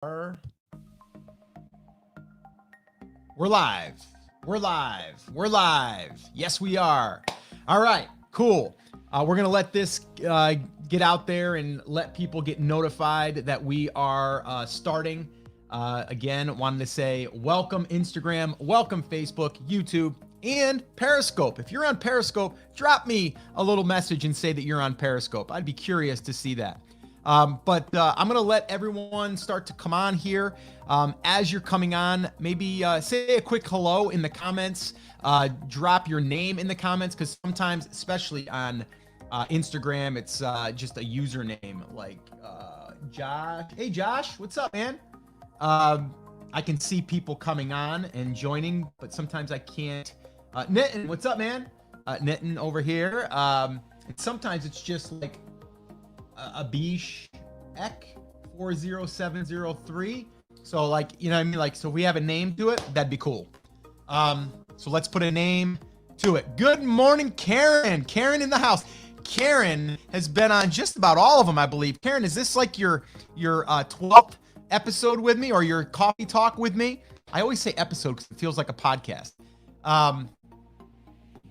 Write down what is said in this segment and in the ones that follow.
We're live. We're live. We're live. Yes, we are. All right, cool. We're going to let this get out there and let people get notified that we are starting. Again, wanted to say welcome Instagram, welcome Facebook, YouTube, and Periscope. If you're on Periscope, drop me a little message and say that you're on Periscope. I'd be curious to see that. But I'm going to let everyone start to come on here. As you're coming on, maybe say a quick hello in the comments. Drop your name in the comments, because sometimes, especially on Instagram, it's just a username like Josh. Hey, Josh, what's up, man? I can see people coming on and joining, but sometimes I can't. Nitin, what's up, man? Nitin over here. And sometimes it's just like Abish Ek 40703. So like, you know what I mean? Like, so if we have a name to it, that'd be cool. So let's put a name to it. Good morning, Karen. Karen in the house. Karen has been on just about all of them, I believe. Karen, is this like your 12th episode with me, or your coffee talk with me? I always say episode because it feels like a podcast.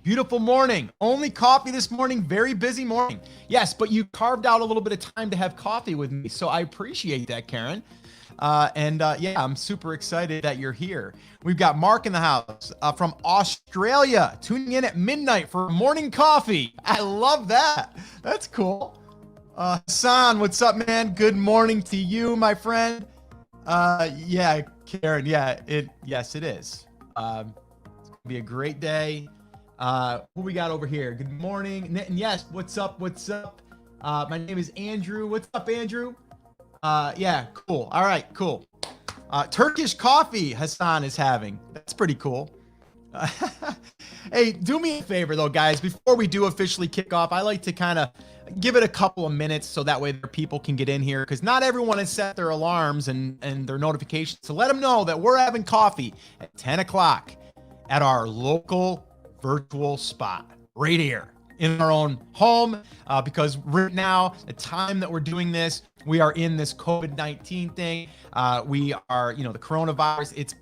Beautiful morning. Only coffee this morning. Very busy morning. Yes, but you carved out a little bit of time to have coffee with me, so I appreciate that, Karen. Yeah, I'm super excited that you're here. We've got Mark in the house from Australia, tuning in at midnight for morning coffee. I love that. That's cool. Hassan, what's up, man? Good morning to you, my friend. Yeah, Karen. Yeah, yes, it is. It's gonna be a great day. Who we got over here? Good morning, Nitin. Yes, what's up? What's up? My name is Andrew. What's up, Andrew? Yeah, cool. All right, cool. Turkish coffee Hassan is having. That's pretty cool. Hey, do me a favor though, guys. Before we do officially kick off, I like to kind of give it a couple of minutes so that way their people can get in here, because not everyone has set their alarms and their notifications. So let them know that we're having coffee at 10 o'clock at our local virtual spot right here in our own home, because right now, the time that we're doing this, we are in this COVID-19 thing. We are, the coronavirus. It's,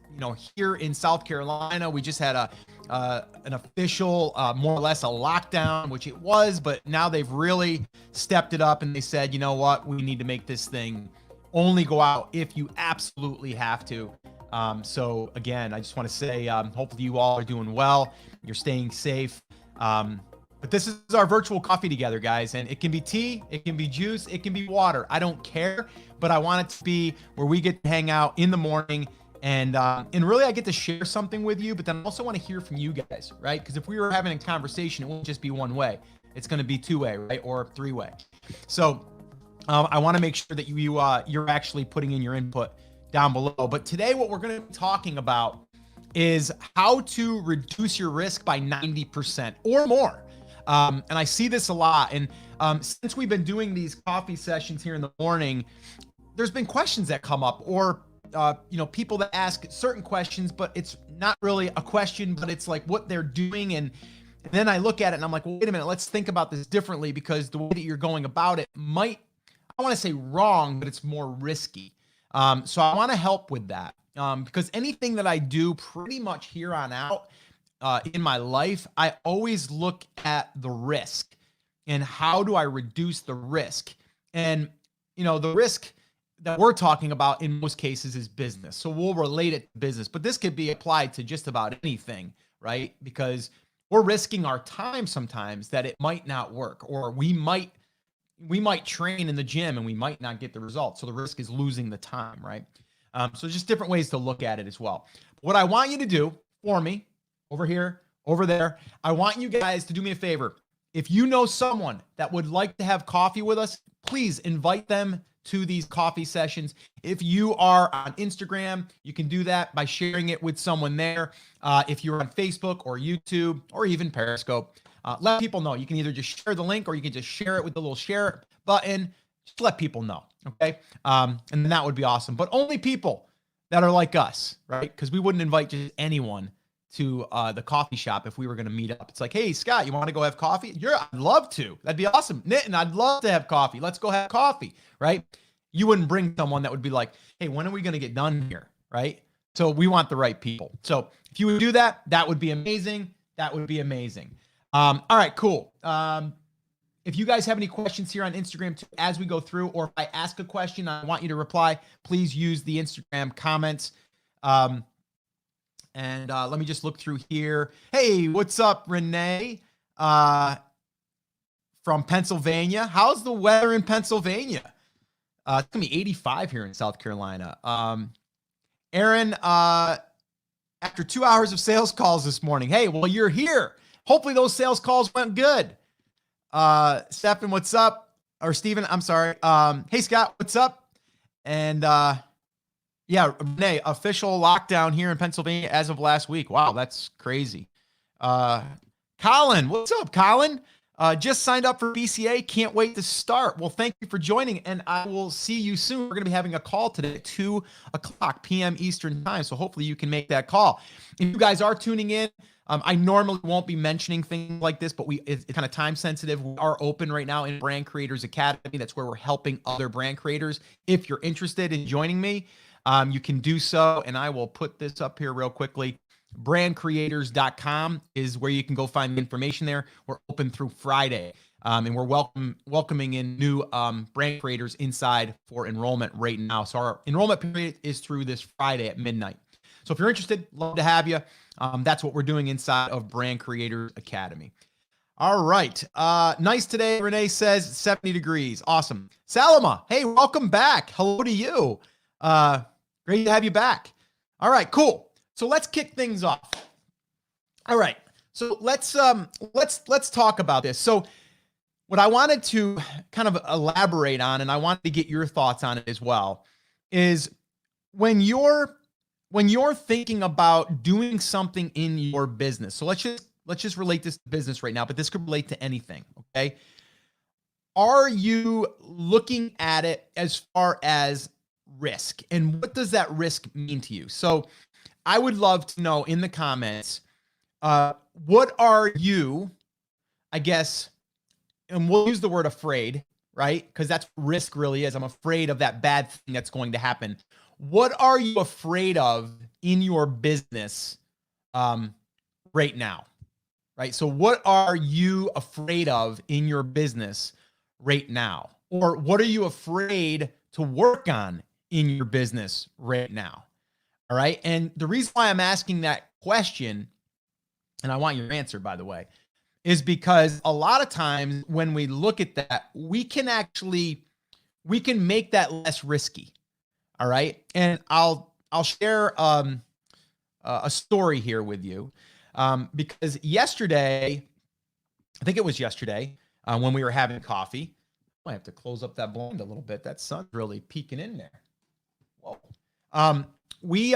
here in South Carolina, we just had an official, more or less a lockdown, which it was, but now they've really stepped it up and they said, you know what, we need to make this thing only go out if you absolutely have to. So again, I just want to say, hopefully you all are doing well. You're staying safe. But this is our virtual coffee together, guys. And it can be tea, it can be juice, it can be water. I don't care, but I want it to be where we get to hang out in the morning. And really I get to share something with you, but then I also want to hear from you guys, right? Because if we were having a conversation, it won't just be one way. It's going to be two-way, right? Or three-way. So I want to make sure that you're actually putting in your input down below. But today what we're going to be talking about is how to reduce your risk by 90% or more. And I see this a lot. And since we've been doing these coffee sessions here in the morning, there's been questions that come up, or people that ask certain questions, but it's not really a question, but it's like what they're doing. And then I look at it and I'm like, well, wait a minute, let's think about this differently, because the way that you're going about it might, I want to say wrong, but it's more risky. So I want to help with that, because anything that I do pretty much here on out in my life, I always look at the risk and how do I reduce the risk. And, the risk that we're talking about in most cases is business. So we'll relate it to business, but this could be applied to just about anything, right? Because we're risking our time sometimes that it might not work, or we might train in the gym and we might not get the results. So the risk is losing the time, right? So just different ways to look at it as well. What I want you to do for me over here, over there, I want you guys to do me a favor. If you know someone that would like to have coffee with us, please invite them to these coffee sessions. If you are on Instagram, you can do that by sharing it with someone there. If you're on Facebook or YouTube or even Periscope, let people know. You can either just share the link or you can just share it with the little share button. Just let people know, okay? And then that would be awesome. But only people that are like us, right? Because we wouldn't invite just anyone to the coffee shop if we were going to meet up. It's like, hey, Scott, you want to go have coffee? I'd love to. That'd be awesome. Nitin, I'd love to have coffee. Let's go have coffee, right? You wouldn't bring someone that would be like, hey, when are we going to get done here? Right? So we want the right people. So if you would do that, that would be amazing. That would be amazing. All right, cool. If you guys have any questions here on Instagram too, as we go through, or if I ask a question, I want you to reply, please use the Instagram comments. And let me just look through here. Hey, what's up, Renee? From Pennsylvania. How's the weather in Pennsylvania? It's gonna be 85 here in South Carolina. Aaron, after 2 hours of sales calls this morning. Hey, well, you're here. Hopefully those sales calls went good. Stephen, what's up? Or Steven, I'm sorry. Hey, Scott, what's up? And yeah, Renee, official lockdown here in Pennsylvania as of last week. Wow, that's crazy. Colin, what's up, Colin? Just signed up for BCA. Can't wait to start. Well, thank you for joining, and I will see you soon. We're going to be having a call today at 2:00 p.m. Eastern time, so hopefully you can make that call. If you guys are tuning in, I normally won't be mentioning things like this, but it's kind of time sensitive. We are open right now in Brand Creators Academy. That's where we're helping other brand creators. If you're interested in joining me, you can do so, and I will put this up here real quickly. Brandcreators.com is where you can go find the information there. We're open through Friday, and we're welcoming in new brand creators inside for enrollment right now. So our enrollment period is through this Friday at midnight. So if you're interested, love to have you. That's what we're doing inside of Brand Creators Academy. All right. Nice today. Renee says 70 degrees. Awesome. Salama, hey, welcome back. Hello to you. Great to have you back. All right, cool. So let's kick things off. All right. So let's talk about this. So what I wanted to kind of elaborate on, and I wanted to get your thoughts on it as well, is when you're thinking about doing something in your business. So let's just relate this to business right now, but this could relate to anything, okay? Are you looking at it as far as risk? And what does that risk mean to you? So I would love to know in the comments, what are you, I guess, and we'll use the word afraid, right? Because that's what risk really is. I'm afraid of that bad thing that's going to happen. What are you afraid of in your business right now, right? So what are you afraid of in your business right now? Or what are you afraid to work on in your business right now? All right. And the reason why I'm asking that question, and I want your answer, by the way, is because a lot of times when we look at that, we can make that less risky. All right. And I'll share a story here with you because yesterday, I think it was yesterday when we were having coffee. I have to close up that blind a little bit. That sun's really peeking in there. Whoa. We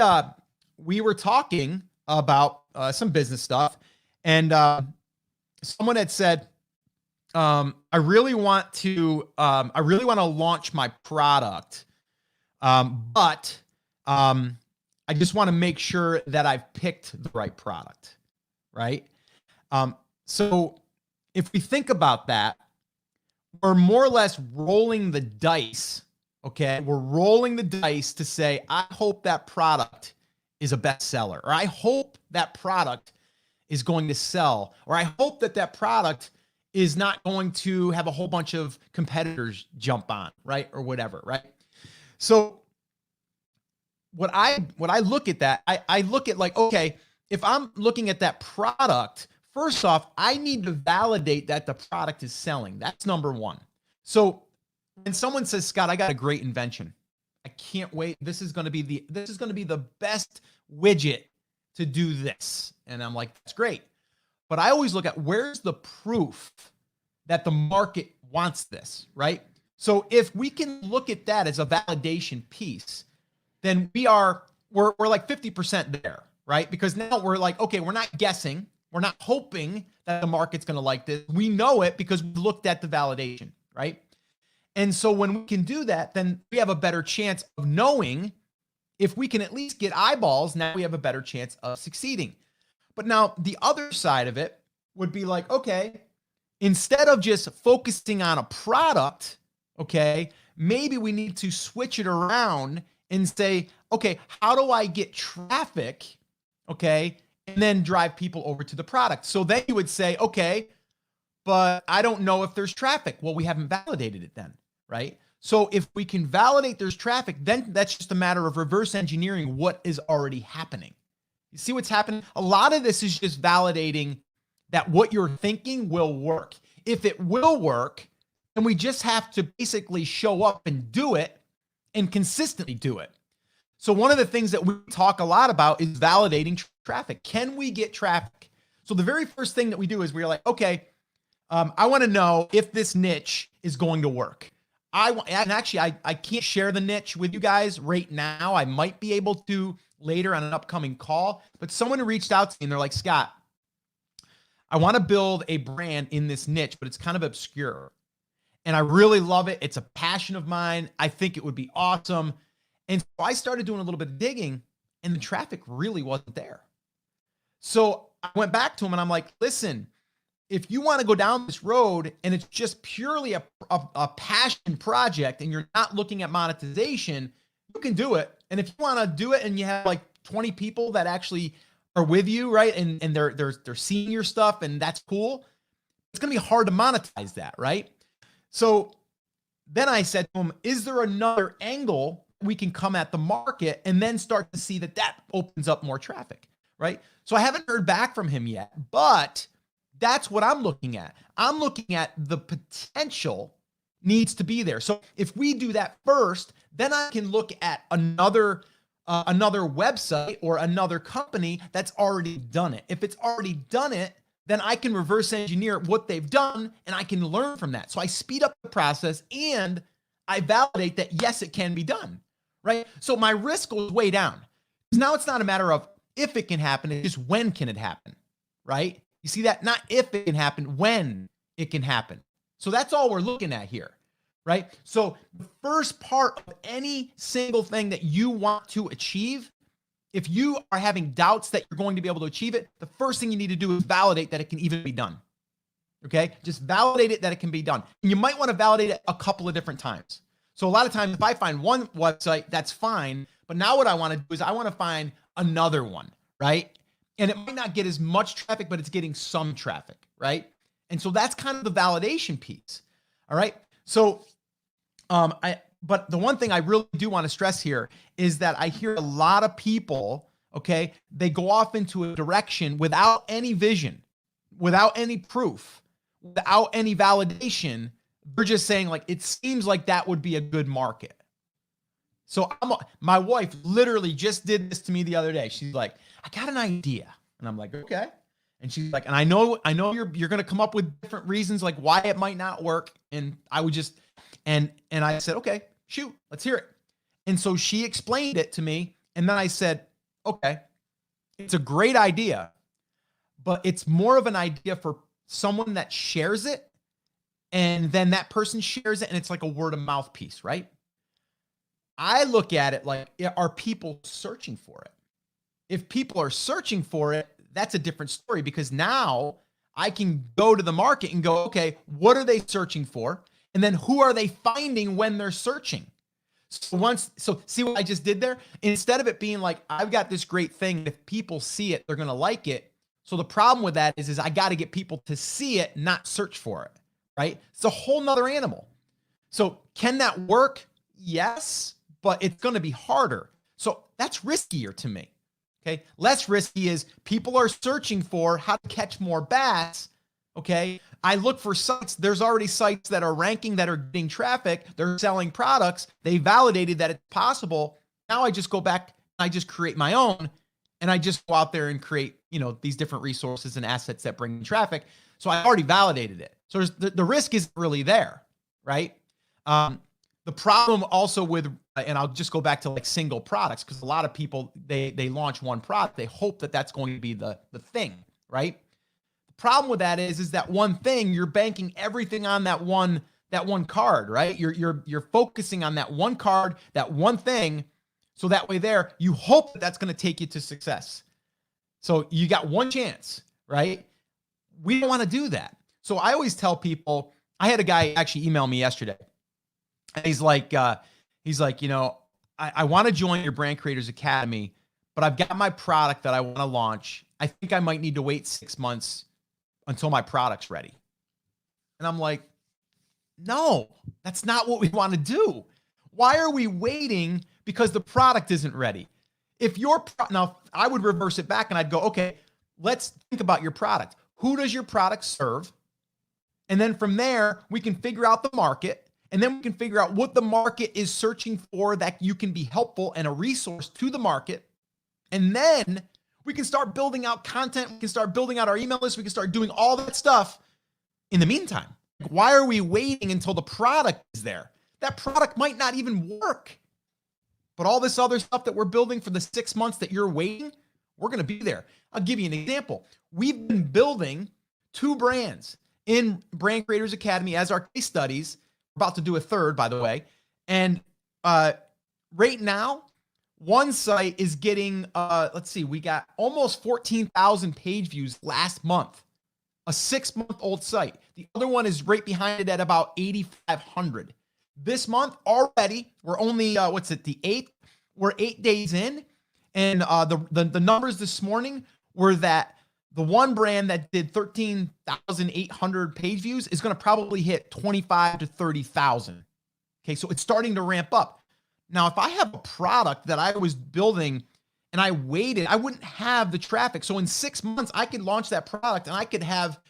were talking about some business stuff, and someone had said, I really want to launch my product, but I just want to make sure that I've picked the right product, right? So if we think about that, we're more or less rolling the dice. Okay, we're rolling the dice to say, I hope that product is a bestseller, or I hope that product is going to sell, or I hope that product is not going to have a whole bunch of competitors jump on, right? Or whatever, right? So when I look at that, I look at like, okay, if I'm looking at that product, first off, I need to validate that the product is selling. That's number one. So when someone says, Scott, I got a great invention, I can't wait. This is going to be the best widget to do this. And I'm like, that's great. But I always look at where's the proof that the market wants this, right? So if we can look at that as a validation piece, then we're like 50% there, right? Because now we're like, okay, we're not guessing. We're not hoping that the market's going to like this. We know it because we looked at the validation, right? And so when we can do that, then we have a better chance of knowing if we can at least get eyeballs. Now we have a better chance of succeeding. But now the other side of it would be like, okay, instead of just focusing on a product, okay, maybe we need to switch it around and say, okay, how do I get traffic? Okay. And then drive people over to the product. So then you would say, okay, but I don't know if there's traffic. Well, we haven't validated it then, right? So if we can validate there's traffic, then that's just a matter of reverse engineering what is already happening. You see what's happening? A lot of this is just validating that what you're thinking will work. If it will work, then we just have to basically show up and do it and consistently do it. So one of the things that we talk a lot about is validating traffic. Can we get traffic? So the very first thing that we do is we're like, okay, I want to know if this niche is going to work. And actually, I can't share the niche with you guys right now. I might be able to later on an upcoming call, but someone reached out to me and they're like, Scott, I want to build a brand in this niche, but it's kind of obscure. And I really love it. It's a passion of mine. I think it would be awesome. And so I started doing a little bit of digging and the traffic really wasn't there. So I went back to him and I'm like, listen, if you want to go down this road and it's just purely a passion project and you're not looking at monetization, you can do it. And if you want to do it and you have like 20 people that actually are with you, right? And they're seeing your stuff and that's cool. It's going to be hard to monetize that, right? So then I said to him, is there another angle we can come at the market and then start to see that that opens up more traffic, right? So I haven't heard back from him yet, but that's what I'm looking at. I'm looking at the potential needs to be there. So if we do that first, then I can look at another website or another company that's already done it. If it's already done it, then I can reverse engineer what they've done and I can learn from that. So I speed up the process and I validate that, yes, it can be done, right? So my risk goes way down. Now it's not a matter of if it can happen, it's just when can it happen, right? You see that? Not if it can happen, when it can happen. So that's all we're looking at here, right? So the first part of any single thing that you want to achieve, if you are having doubts that you're going to be able to achieve it, the first thing you need to do is validate that it can even be done. Okay? Just validate it that it can be done. And you might want to validate it a couple of different times. So a lot of times if I find one website, that's fine. But now what I want to do is I want to find another one, right? And it might not get as much traffic, but it's getting some traffic, right? And so that's kind of the validation piece. All right. So, but the one thing I really do want to stress here is that I hear a lot of people, okay, they go off into a direction without any vision, without any proof, without any validation. They're just saying like, it seems like that would be a good market. So my wife literally just did this to me the other day. She's like, I got an idea. And I'm like, okay. And she's like, and I know you're going to come up with different reasons like why it might not work. And I would just, and I said, okay, shoot, let's hear it. And so she explained it to me. And then I said, okay, it's a great idea, but it's more of an idea for someone that shares it. And then that person shares it. And it's like a word of mouth piece, right? I look at it like, are people searching for it? If people are searching for it, that's a different story because now I can go to the market and go, okay, what are they searching for? And then who are they finding when they're searching? So see what I just did there? Instead of it being like, I've got this great thing. If people see it, they're going to like it. So the problem with that is I got to get people to see it, not search for it, right? It's a whole nother animal. So can that work? Yes, but it's going to be harder. So that's riskier to me. Okay. Less risky is people are searching for how to catch more bass. Okay. I look for sites. There's already sites that are ranking, that are getting traffic. They're selling products. They validated that it's possible. Now I just go back, I just create my own and I just go out there and create, these different resources and assets that bring traffic. So I already validated it. So the risk isn't really there. Right. The problem also with, and I'll just go back to like single products, because a lot of people, they launch one product. They hope that that's going to be the thing, right? The problem with that is that one thing, you're banking everything on that one card, right? You're focusing on that one card, that one thing. So that way there, you hope that that's going to take you to success. So you got one chance, right? We don't want to do that. So I always tell people, I had a guy actually email me yesterday. And he's like, I want to join your Brand Creators Academy, but I've got my product that I want to launch. I think I might need to wait 6 months until my product's ready. And I'm like, no, that's not what we want to do. Why are we waiting because the product isn't ready? If now I would reverse it back and I'd go, okay, let's think about your product. Who does your product serve? And then from there, we can figure out the market. And then we can figure out what the market is searching for that you can be helpful and a resource to the market. And then we can start building out content. We can start building out our email list. We can start doing all that stuff in the meantime. Why are we waiting until the product is there? That product might not even work. But all this other stuff that we're building for the 6 months that you're waiting, we're going to be there. I'll give you an example. We've been building 2 brands in Brand Creators Academy as our case studies. We're about to do a third, by the way. And right now, one site is getting, let's see, we got almost 14,000 page views last month. A 6-month-old site. The other one is right behind it at about 8,500. This month already, we're only, the 8th? We're 8 days in. And the numbers this morning were that the one brand that did 13,800 page views is going to probably hit 25 to 30,000. Okay, so it's starting to ramp up. Now, if I have a product that I was building and I waited, I wouldn't have the traffic. So in 6 months, I could launch that product and I could have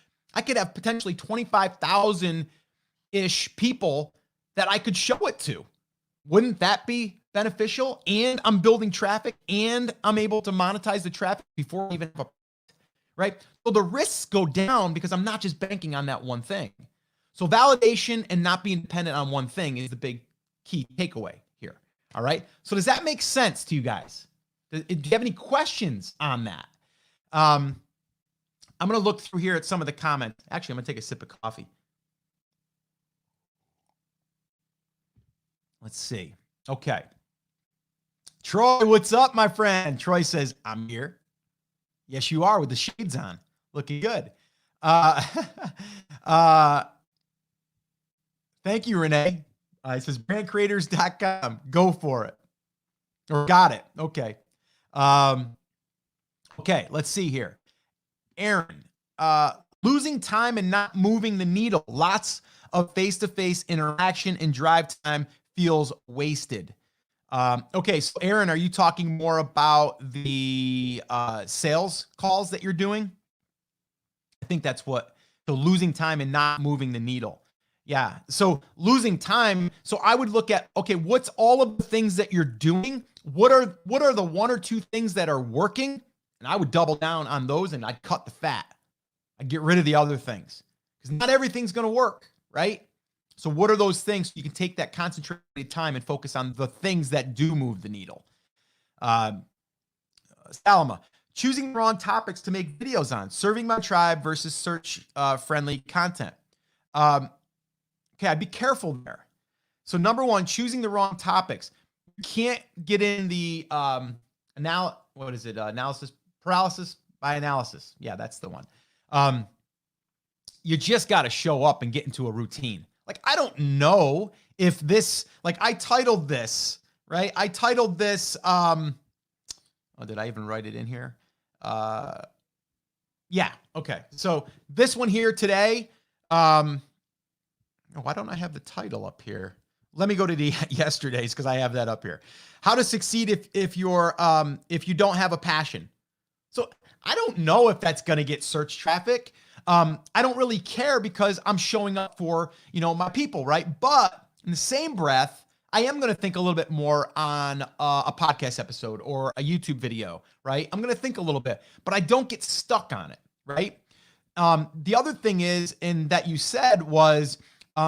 potentially 25,000-ish people that I could show it to. Wouldn't that be beneficial? And I'm building traffic and I'm able to monetize the traffic before I even have a, right? So the risks go down because I'm not just banking on that one thing. So validation and not being dependent on one thing is the big key takeaway here. All right. So does that make sense to you guys? Do you have any questions on that? I'm going to look through here at some of the comments. Actually, I'm going to take a sip of coffee. Let's see. Okay. Troy, what's up, my friend? Troy says, I'm here. Yes, you are with the shades on. Looking good. Thank you, Renee. It says brandcreators.com. Go for it. Or got it. Okay. Okay, let's see here. Aaron, losing time and not moving the needle. Lots of face-to-face interaction and drive time feels wasted. Okay, so Aaron, are you talking more about the sales calls that you're doing? I think that's what, so losing time and not moving the needle. Yeah, so losing time. So I would look at, okay, what's all of the things that you're doing? What are the 1 or 2 things that are working? And I would double down on those and I'd cut the fat. I'd get rid of the other things because not everything's going to work, right? So what are those things? You can take that concentrated time and focus on the things that do move the needle. Salama, choosing the wrong topics to make videos on, serving my tribe versus search friendly content. Okay, I'd be careful there. So number one, choosing the wrong topics. You can't get in the analysis paralysis by analysis. Yeah, that's the one. You just got to show up and get into a routine. Like, I don't know if this, like I titled this, right? I titled this, oh, did I even write it in here? Yeah, okay. So this one here today, why don't I have the title up here? Let me go to the yesterday's because I have that up here. How to succeed if you don't have a passion. So I don't know if that's going to get search traffic. I don't really care because I'm showing up for, my people, right? But in the same breath, I am going to think a little bit more on a podcast episode or a YouTube video, right? I'm going to think a little bit, but I don't get stuck on it, right? The other thing is, and that you said was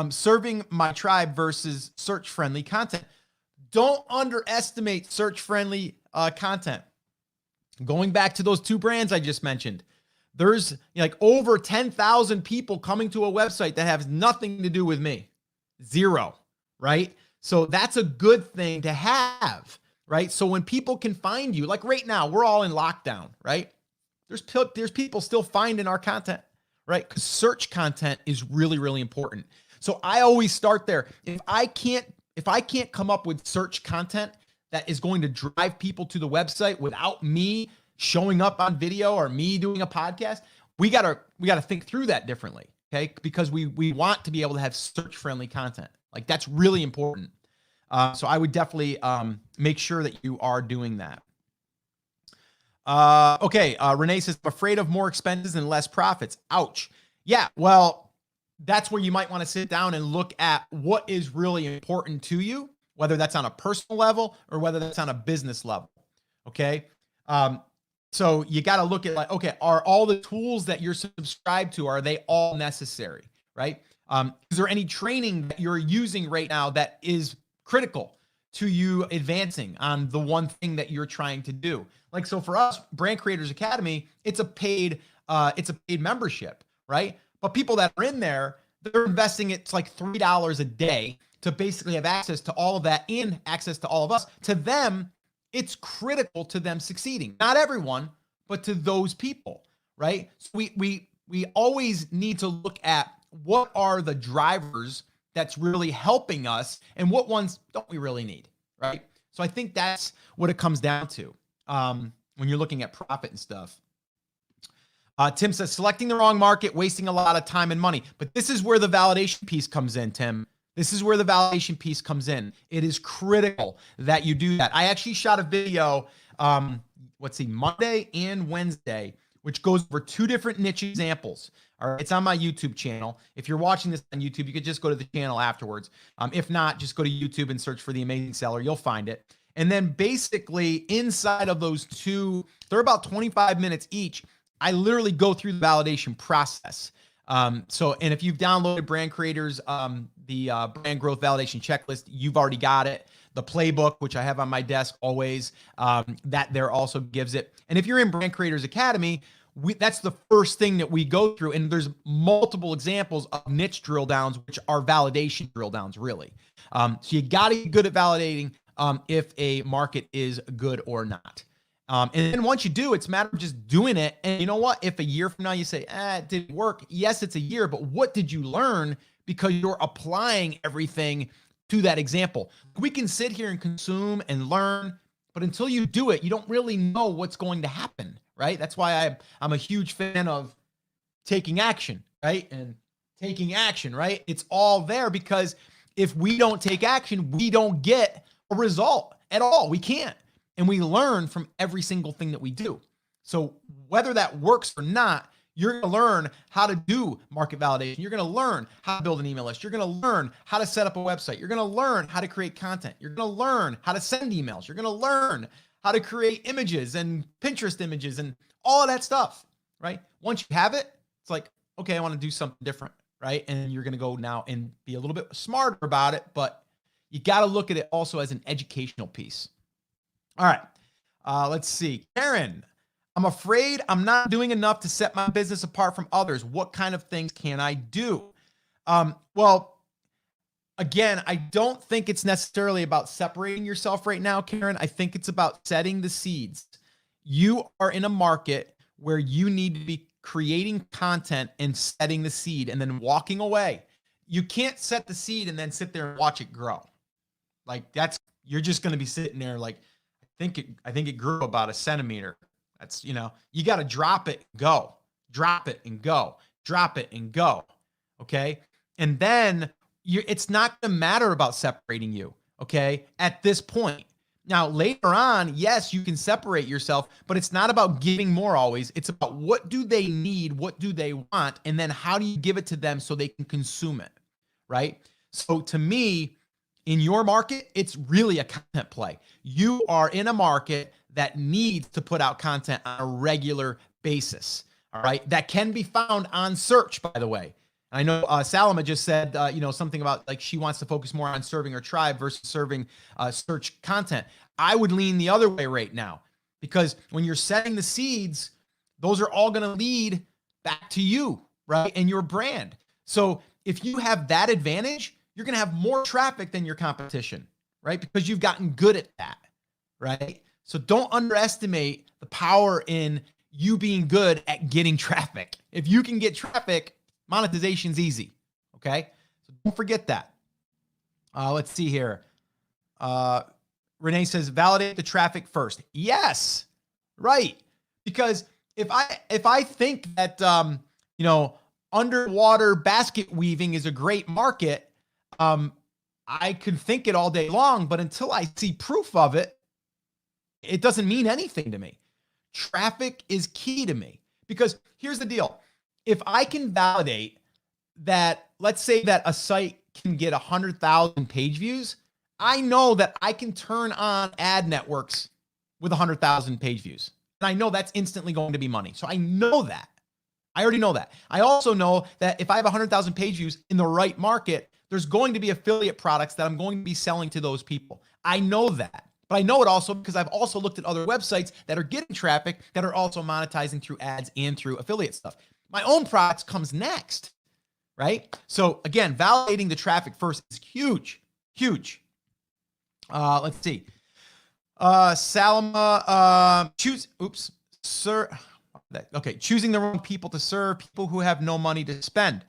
serving my tribe versus search-friendly content. Don't underestimate search-friendly content. Going back to those 2 brands I just mentioned, there's like over 10,000 people coming to a website that has nothing to do with me. 0, right? So that's a good thing to have, right? So when people can find you, like right now, we're all in lockdown, right? There's people still finding our content, right? Because search content is really, really important. So I always start there. If I can't if I can't come up with search content that is going to drive people to the website without me showing up on video or me doing a podcast, we gotta think through that differently, okay? Because we want to be able to have search friendly content. Like that's really important. So I would definitely make sure that you are doing that. Okay. Renee says, I'm afraid of more expenses and less profits. Ouch. Yeah. Well, that's where you might want to sit down and look at what is really important to you, whether that's on a personal level or whether that's on a business level. Okay. So you got to look at like, okay, are all the tools that you're subscribed to, are they all necessary? Right. Is there any training that you're using right now that is critical to you advancing on the one thing that you're trying to do? Like, so for us, Brand Creators Academy, it's a paid membership, right? But people that are in there, they're investing it's like $3 a day to basically have access to all of that and access to all of us. To them, it's critical to them succeeding. Not everyone, but to those people, right? So we always need to look at what are the drivers that's really helping us and what ones don't we really need, right? So I think that's what it comes down to when you're looking at profit and stuff. Tim says, selecting the wrong market, wasting a lot of time and money. But this is where the validation piece comes in, Tim. This is where the validation piece comes in. It is critical that you do that. I actually shot a video, Monday and Wednesday, which goes over 2 different niche examples. All right, it's on my YouTube channel. If you're watching this on YouTube, you could just go to the channel afterwards. If not, just go to YouTube and search for The Amazing Seller. You'll find it. And then basically inside of those 2, they're about 25 minutes each. I literally go through the validation process. And if you've downloaded Brand Creators, the brand growth validation checklist, you've already got it. The playbook, which I have on my desk always, that there also gives it. And if you're in Brand Creators Academy, that's the first thing that we go through. And there's multiple examples of niche drill downs, which are validation drill downs, really. So you got to get good at validating if a market is good or not. And then once you do, it's a matter of just doing it. And you know what? If a year from now you say, it didn't work. Yes, it's a year, but what did you learn? Because you're applying everything to that example. We can sit here and consume and learn, but until you do it, you don't really know what's going to happen, right? That's why I'm a huge fan of taking action, right? And taking action, right? It's all there because if we don't take action, we don't get a result at all. We can't. And we learn from every single thing that we do. So whether that works or not, you're going to learn how to do market validation. You're going to learn how to build an email list. You're going to learn how to set up a website. You're going to learn how to create content. You're going to learn how to send emails. You're going to learn how to create images and Pinterest images and all of that stuff, right? Once you have it, it's like, okay, I want to do something different, right? And you're going to go now and be a little bit smarter about it, but you got to look at it also as an educational piece. All right. Let's see. Karen, I'm afraid I'm not doing enough to set my business apart from others. What kind of things can I do? Well, again, I don't think it's necessarily about separating yourself right now, Karen. I think it's about setting the seeds. You are in a market where you need to be creating content and setting the seed and then walking away. You can't set the seed and then sit there and watch it grow. Like you're just going to be sitting there like, I think it grew about a centimeter. That's, you got to drop it, go, drop it and go, drop it and go. Okay. And then it's not going to matter about separating you. Okay. At this point. Now, later on, yes, you can separate yourself, but it's not about giving more always. It's about what do they need? What do they want? And then how do you give it to them so they can consume it? Right. So to me, in your market, it's really a content play. You are in a market that needs to put out content on a regular basis. All right. That can be found on search, by the way. I know Salama just said, something about like she wants to focus more on serving her tribe versus serving search content. I would lean the other way right now because when you're setting the seeds, those are all going to lead back to you, right? And your brand. So if you have that advantage, you're going to have more traffic than your competition, right? Because you've gotten good at that, right? So don't underestimate the power in you being good at getting traffic. If you can get traffic, monetization's easy, okay? So don't forget that. Let's see here. Renee says, validate the traffic first. Yes, right. Because if I think that, underwater basket weaving is a great market, I could think it all day long, but until I see proof of it, it doesn't mean anything to me. Traffic is key to me because here's the deal. If I can validate that, let's say that a site can get 100,000 page views, I know that I can turn on ad networks with 100,000 page views. And I know that's instantly going to be money. So I know that. I already know that. I also know that if I have 100,000 page views in the right market, there's going to be affiliate products that I'm going to be selling to those people. I know that. But I know it also because I've also looked at other websites that are getting traffic that are also monetizing through ads and through affiliate stuff. My own products comes next, right? So again, validating the traffic first is huge, huge. Let's see. Salma, choosing the wrong people to serve, people who have no money to spend.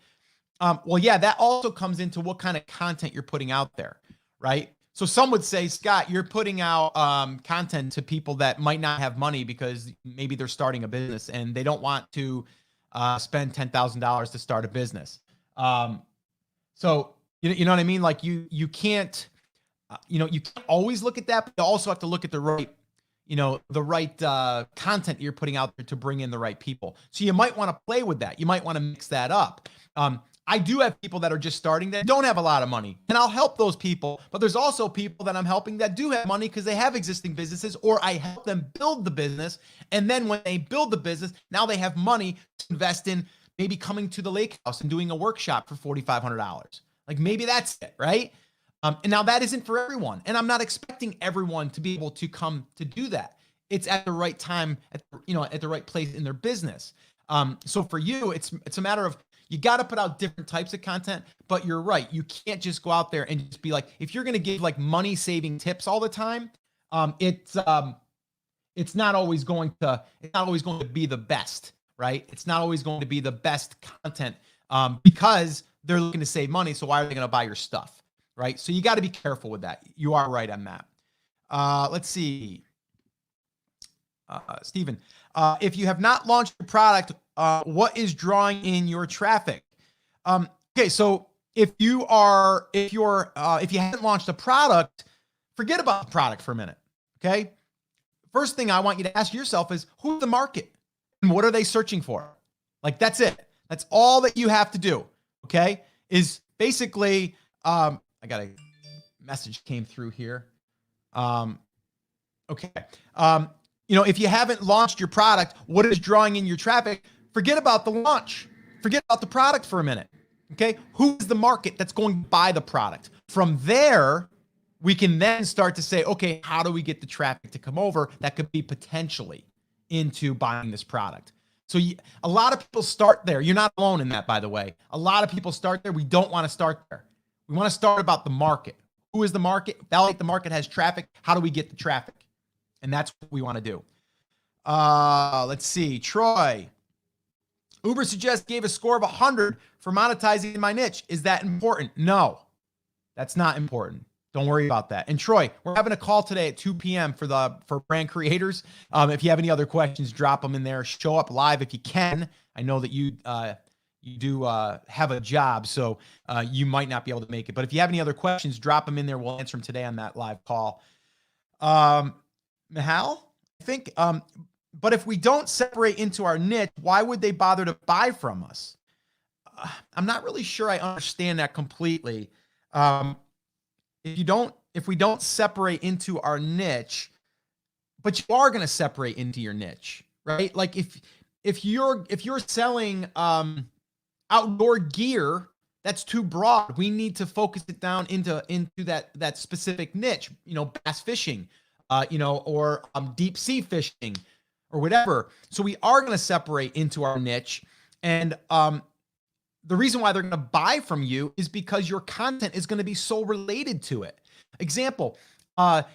Well, yeah, that also comes into what kind of content you're putting out there, right? So some would say, Scott, you're putting out content to people that might not have money because maybe they're starting a business and they don't want to spend $10,000 to start a business. So you know what I mean? Like you can't, you can't always look at that, but you also have to look at the right, content you're putting out there to bring in the right people. So you might want to play with that. You might want to mix that up. I do have people that are just starting that don't have a lot of money, and I'll help those people. But there's also people that I'm helping that do have money because they have existing businesses, or I help them build the business. And then when they build the business, now they have money to invest in maybe coming to the lake house and doing a workshop for $4,500. Like maybe that's it, right? And now that isn't for everyone. And I'm not expecting everyone to be able to come to do that. It's at the right time, at the right place in their business. So for you, it's a matter of, you got to put out different types of content, but you're right. You can't just go out there and just be like, if you're going to give like money saving tips all the time, it's not always going to be the best, right? It's not always going to be the best content because they're looking to save money. So why are they going to buy your stuff, right? So you got to be careful with that. You are right on that. Let's see. Stephen, if you have not launched your product, what is drawing in your traffic? Okay, so if you haven't launched a product, forget about the product for a minute. Okay, first thing I want you to ask yourself is, who's the market and what are they searching for? Like that's it. That's all that you have to do. Okay, is basically I got a message came through here. Okay. If you haven't launched your product, what is drawing in your traffic? Forget about the launch. Forget about the product for a minute. Okay. Who's the market that's going to buy the product? From there, we can then start to say, okay, how do we get the traffic to come over that could be potentially into buying this product? So a lot of people start there. You're not alone in that, by the way. A lot of people start there. We don't want to start there. We want to start about the market. Who is the market? Validate the market has traffic. How do we get the traffic? And that's what we want to do. Let's see. Troy. Uber Suggest gave a score of 100 for monetizing my niche. Is that important? No, that's not important. Don't worry about that. And Troy, we're having a call today at 2 p.m. for brand creators. If you have any other questions, drop them in there. Show up live if you can. I know that you do have a job, so you might not be able to make it. But if you have any other questions, drop them in there. We'll answer them today on that live call. Mahal, I think, but if we don't separate into our niche, why would they bother to buy from us? I'm not really sure I understand that completely. If we don't separate into our niche, but you are going to separate into your niche, right? Like if you're selling outdoor gear, that's too broad. We need to focus it down into that specific niche, bass fishing, or deep sea fishing or whatever. So we are going to separate into our niche. And the reason why they're going to buy from you is because your content is going to be so related to it. Example,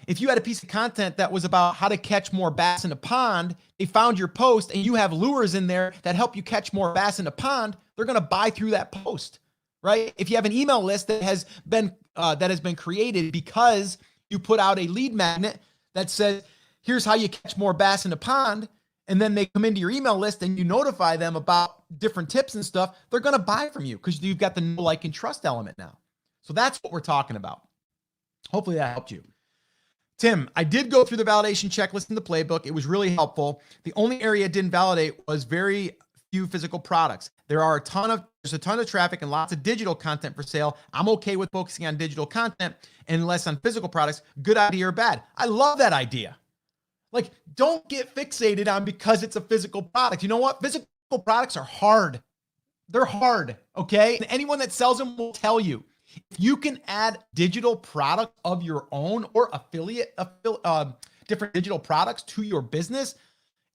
if you had a piece of content that was about how to catch more bass in a pond, they found your post and you have lures in there that help you catch more bass in a pond, they're going to buy through that post, right? If you have an email list that has been that has been created because you put out a lead magnet that says, here's how you catch more bass in a pond. And then they come into your email list and you notify them about different tips and stuff. They're going to buy from you because you've got the know, like, and trust element now. So that's what we're talking about. Hopefully that helped you. Tim, I did go through the validation checklist in the playbook. It was really helpful. The only area it didn't validate was very few physical products. There's a ton of traffic and lots of digital content for sale. I'm okay with focusing on digital content and less on physical products. Good idea or bad? I love that idea. Like, don't get fixated on because it's a physical product. You know what? Physical products are hard. They're hard, okay? And anyone that sells them will tell you. If you can add digital product of your own or different digital products to your business,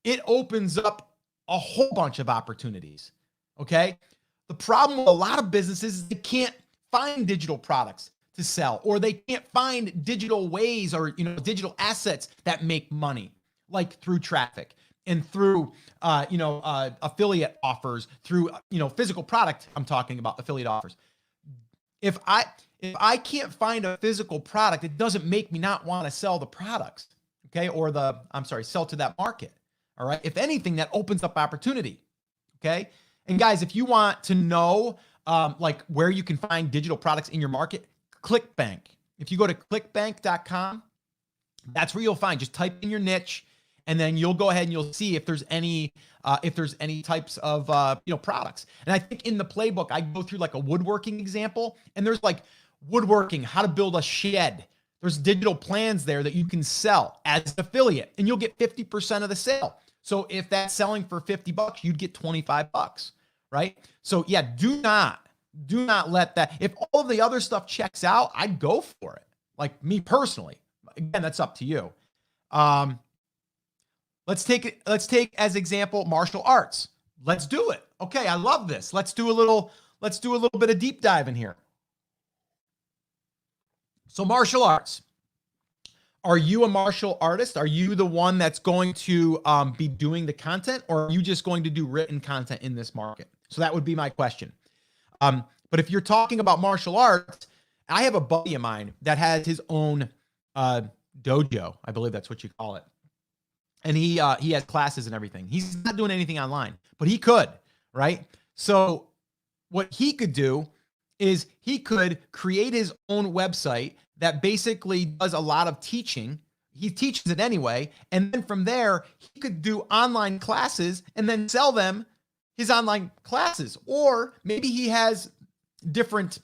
it opens up a whole bunch of opportunities, okay? The problem with a lot of businesses is they can't find digital products to sell, or they can't find digital ways or, digital assets that make money, like through traffic and through, affiliate offers, through, physical product. I'm talking about affiliate offers. If I can't find a physical product, it doesn't make me not want to sell the products, okay? Or sell to that market, all right? If anything, that opens up opportunity, okay? And guys, if you want to know, where you can find digital products in your market, ClickBank. If you go to clickbank.com, that's where you'll find. Just type in your niche, and then you'll go ahead and you'll see if there's any types of products. And I think in the playbook, I go through like a woodworking example, and there's like woodworking, how to build a shed. There's digital plans there that you can sell as an affiliate, and you'll get 50% of the sale. So if that's selling for $50, you'd get $25, right? So yeah, do not let that, if all of the other stuff checks out, I'd go for it. Like me personally, again, that's up to you. Let's take as example, martial arts. Let's do it. Okay. I love this. Let's do a little bit of deep dive in here. So martial arts, are you a martial artist? Are you the one that's going to be doing the content, or are you just going to do written content in this market? So that would be my question. But if you're talking about martial arts, I have a buddy of mine that has his own dojo. I believe that's what you call it. And he has classes and everything. He's not doing anything online, but he could, right? So what he could do is he could create his own website that basically does a lot of teaching. He teaches it anyway. And then from there, he could do online classes and then sell them, his online classes. Or maybe he has different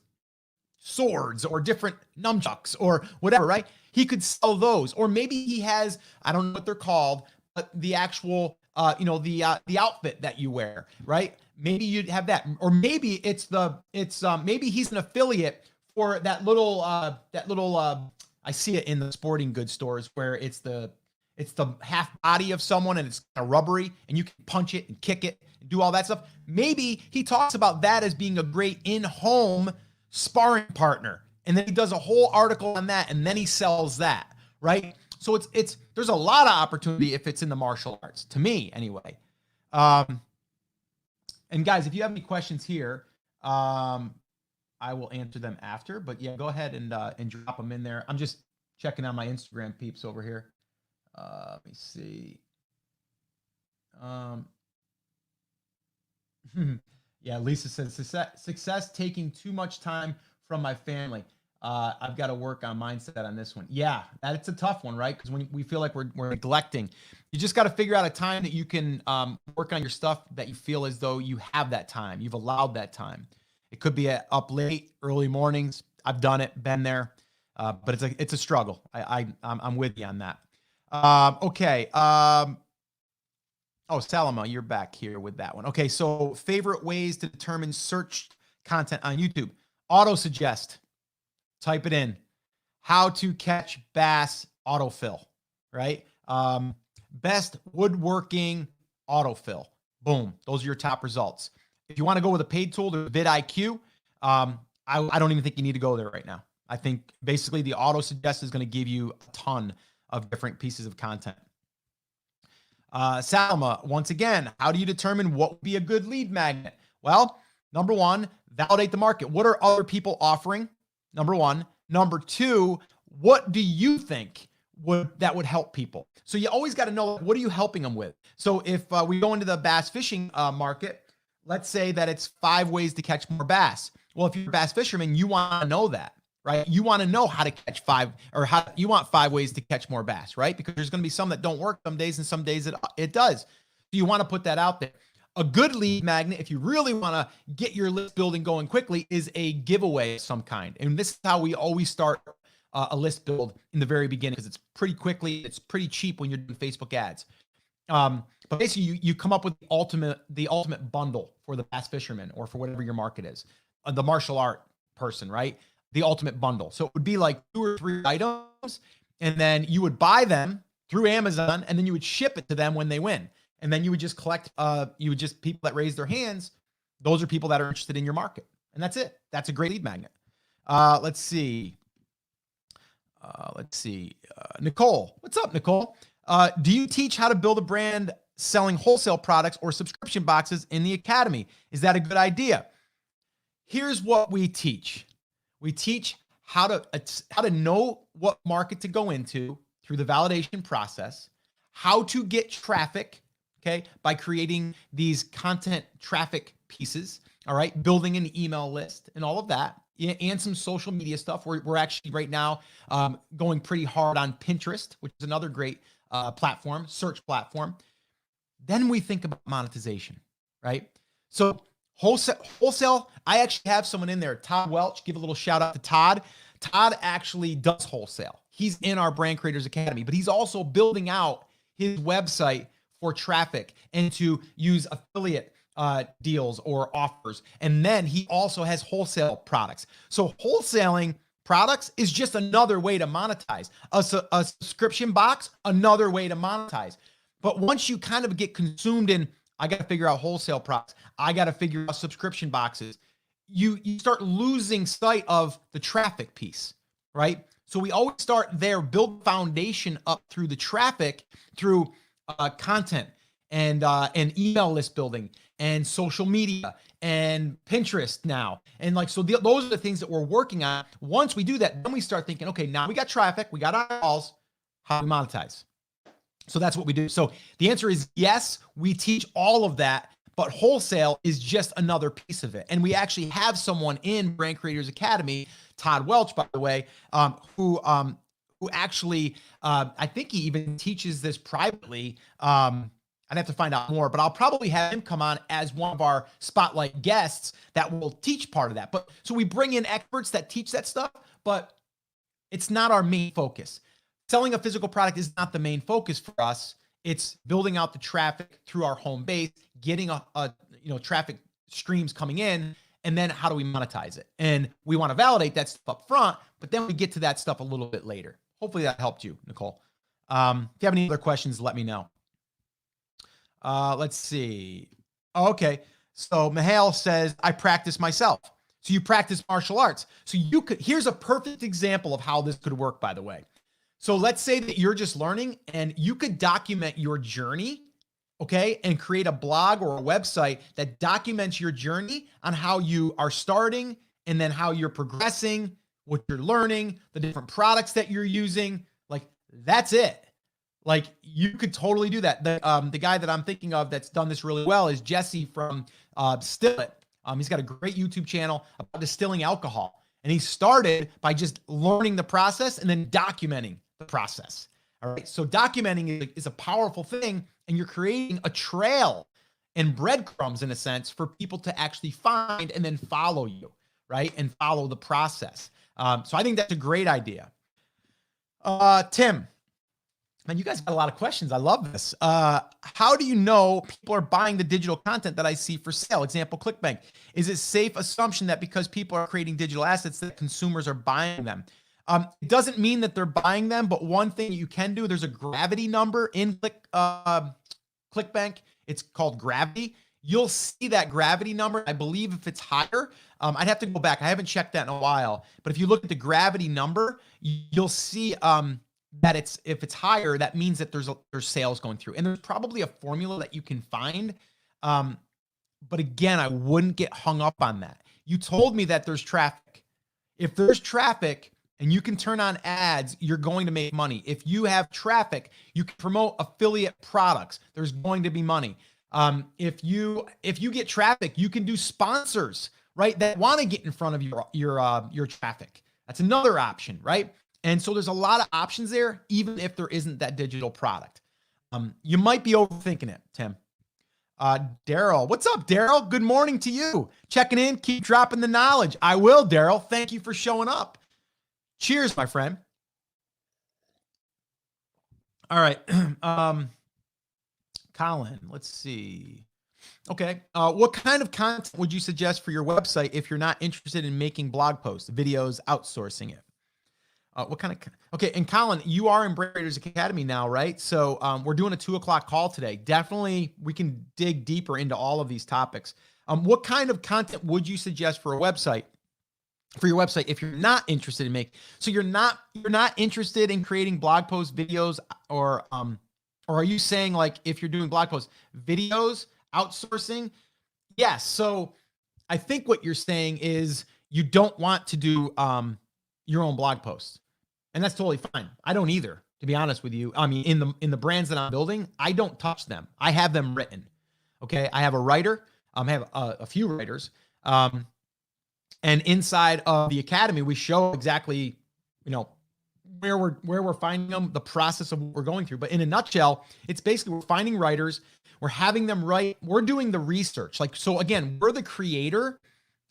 swords or different nunchucks or whatever, right? He could sell those. Or maybe he has, I don't know what they're called, but the actual, the outfit that you wear, right? Maybe you'd have that. Or maybe maybe he's an affiliate for that little, I see it in the sporting goods stores where it's the half body of someone and it's kind of rubbery and you can punch it and kick it and do all that stuff. Maybe he talks about that as being a great in-home sparring partner. And then he does a whole article on that, and then he sells that, right? So there's a lot of opportunity if it's in the martial arts, to me anyway. And guys, if you have any questions here, I will answer them after. But yeah, go ahead and drop them in there. I'm just checking on my Instagram peeps over here. Let me see. Yeah, Lisa says success taking too much time from my family. I've got to work on mindset on this one. Yeah, it's a tough one, right? Because when we feel like we're neglecting, you just got to figure out a time that you can work on your stuff that you feel as though you have that time. You've allowed that time. It could be up late, early mornings. I've done it, been there, but it's a struggle. I'm with you on that. Okay. Oh, Salama, you're back here with that one. Okay, so favorite ways to determine search content on YouTube. Auto suggest. Type it in. How to catch bass autofill, right? Best woodworking autofill. Boom. Those are your top results. If you want to go with a paid tool, there's vidIQ. I don't even think you need to go there right now. I think basically the auto suggest is going to give you a ton of different pieces of content. Salma, once again, how do you determine what would be a good lead magnet? Well, number one, validate the market. What are other people offering? Number one. Number two, what do you think that would help people? So you always got to know, what are you helping them with? So if we go into the bass fishing market, let's say that it's 5 ways to catch more bass. Well, if you're a bass fisherman, you want to know that, right? You want to know how to catch 5, or how you want 5 ways to catch more bass, right? Because there's going to be some that don't work some days, and some days it does. So you want to put that out there. A good lead magnet, if you really want to get your list building going quickly, is a giveaway of some kind. And this is how we always start a list build in the very beginning, because it's pretty quickly, it's pretty cheap when you're doing Facebook ads. But basically, you come up with the ultimate bundle for the bass fisherman, or for whatever your market is, the martial art person, right? The ultimate bundle. So it would be like 2 or 3 items, and then you would buy them through Amazon, and then you would ship it to them when they win. And then you would just collect, people that raise their hands. Those are people that are interested in your market. And that's it. That's a great lead magnet. Let's see. Nicole, what's up, Nicole? Do you teach how to build a brand selling wholesale products or subscription boxes in the academy? Is that a good idea? Here's what we teach. We teach how to know what market to go into through the validation process, how to get traffic, okay, by creating these content traffic pieces, all right, building an email list and all of that, and some social media stuff. We're actually right now going pretty hard on Pinterest, which is another great platform, search platform. Then we think about monetization, right? So wholesale, I actually have someone in there, Todd Welch. Give a little shout out to Todd. Todd actually does wholesale. He's in our Brand Creators Academy, but he's also building out his website for traffic and to use affiliate deals or offers. And then he also has wholesale products. So wholesaling products is just another way to monetize. A subscription box, another way to monetize. But once you kind of get consumed in, I got to figure out wholesale products, I got to figure out subscription boxes, you start losing sight of the traffic piece, right? So we always start there, build foundation up through the traffic, through content and email list building and social media and Pinterest now. And those are the things that we're working on. Once we do that, then we start thinking, okay, now we got traffic, we got eyeballs, how do we monetize? So that's what we do. So the answer is yes, we teach all of that, but wholesale is just another piece of it. And we actually have someone in Brand Creators Academy, Todd Welch, by the way, who actually, I think he even teaches this privately. I'd have to find out more, but I'll probably have him come on as one of our spotlight guests that will teach part of that. But so we bring in experts that teach that stuff, but it's not our main focus. Selling a physical product is not the main focus for us. It's building out the traffic through our home base, getting traffic streams coming in, and then how do we monetize it? And we want to validate that stuff up front, but then we get to that stuff a little bit later. Hopefully that helped you, Nicole. If you have any other questions, let me know. Let's see. Okay. So Mihail says, I practice myself. So you practice martial arts. So here's a perfect example of how this could work, by the way. So let's say that you're just learning and you could document your journey, okay, and create a blog or a website that documents your journey on how you are starting and then how you're progressing, what you're learning, the different products that you're using. Like, that's it. Like, you could totally do that. The guy that I'm thinking of that's done this really well is Jesse from Still It. He's got a great YouTube channel about distilling alcohol. And he started by just learning the process and then documenting the process. All right. So documenting is a powerful thing, and you're creating a trail and breadcrumbs in a sense for people to actually find and then follow you, right? And follow the process. So I think that's a great idea. Tim, man, you guys got a lot of questions. I love this. How do you know people are buying the digital content that I see for sale? Example, ClickBank. Is it safe assumption that because people are creating digital assets that consumers are buying them? It doesn't mean that they're buying them, but one thing you can do, there's a gravity number in ClickBank. It's called gravity. You'll see that gravity number. I believe if it's higher, I'd have to go back. I haven't checked that in a while, but if you look at the gravity number, you'll see that if it's higher, that means that there's sales going through, and there's probably a formula that you can find. But again, I wouldn't get hung up on that. You told me that there's traffic. If there's traffic and you can turn on ads, you're going to make money. If you have traffic, you can promote affiliate products. There's going to be money. If you get traffic, you can do sponsors, right? That want to get in front of your traffic. That's another option, right? And so there's a lot of options there, even if there isn't that digital product. You might be overthinking it, Tim. Daryl, what's up, Daryl? Good morning to you. Checking in, keep dropping the knowledge. I will, Daryl. Thank you for showing up. Cheers, my friend. All right. Colin, let's see. Okay. What kind of content would you suggest for your website if you're not interested in making blog posts, videos, outsourcing it? Okay. And Colin, you are in Brand Raiders Academy now, right? So we're doing a 2:00 call today. Definitely we can dig deeper into all of these topics. What kind of content would you suggest for a website? For your website, if you're not interested in making, so you're not interested in creating blog posts, videos, or are you saying like if you're doing blog posts, videos, outsourcing? Yes. So I think what you're saying is you don't want to do your own blog posts, and that's totally fine. I don't either, to be honest with you. I mean, in the brands that I'm building, I don't touch them. I have them written. Okay, I have a writer. I have a few writers. And inside of the academy, we show exactly, where we're finding them, the process of what we're going through. But in a nutshell, it's basically we're finding writers, we're having them write, we're doing the research. So again, we're the creator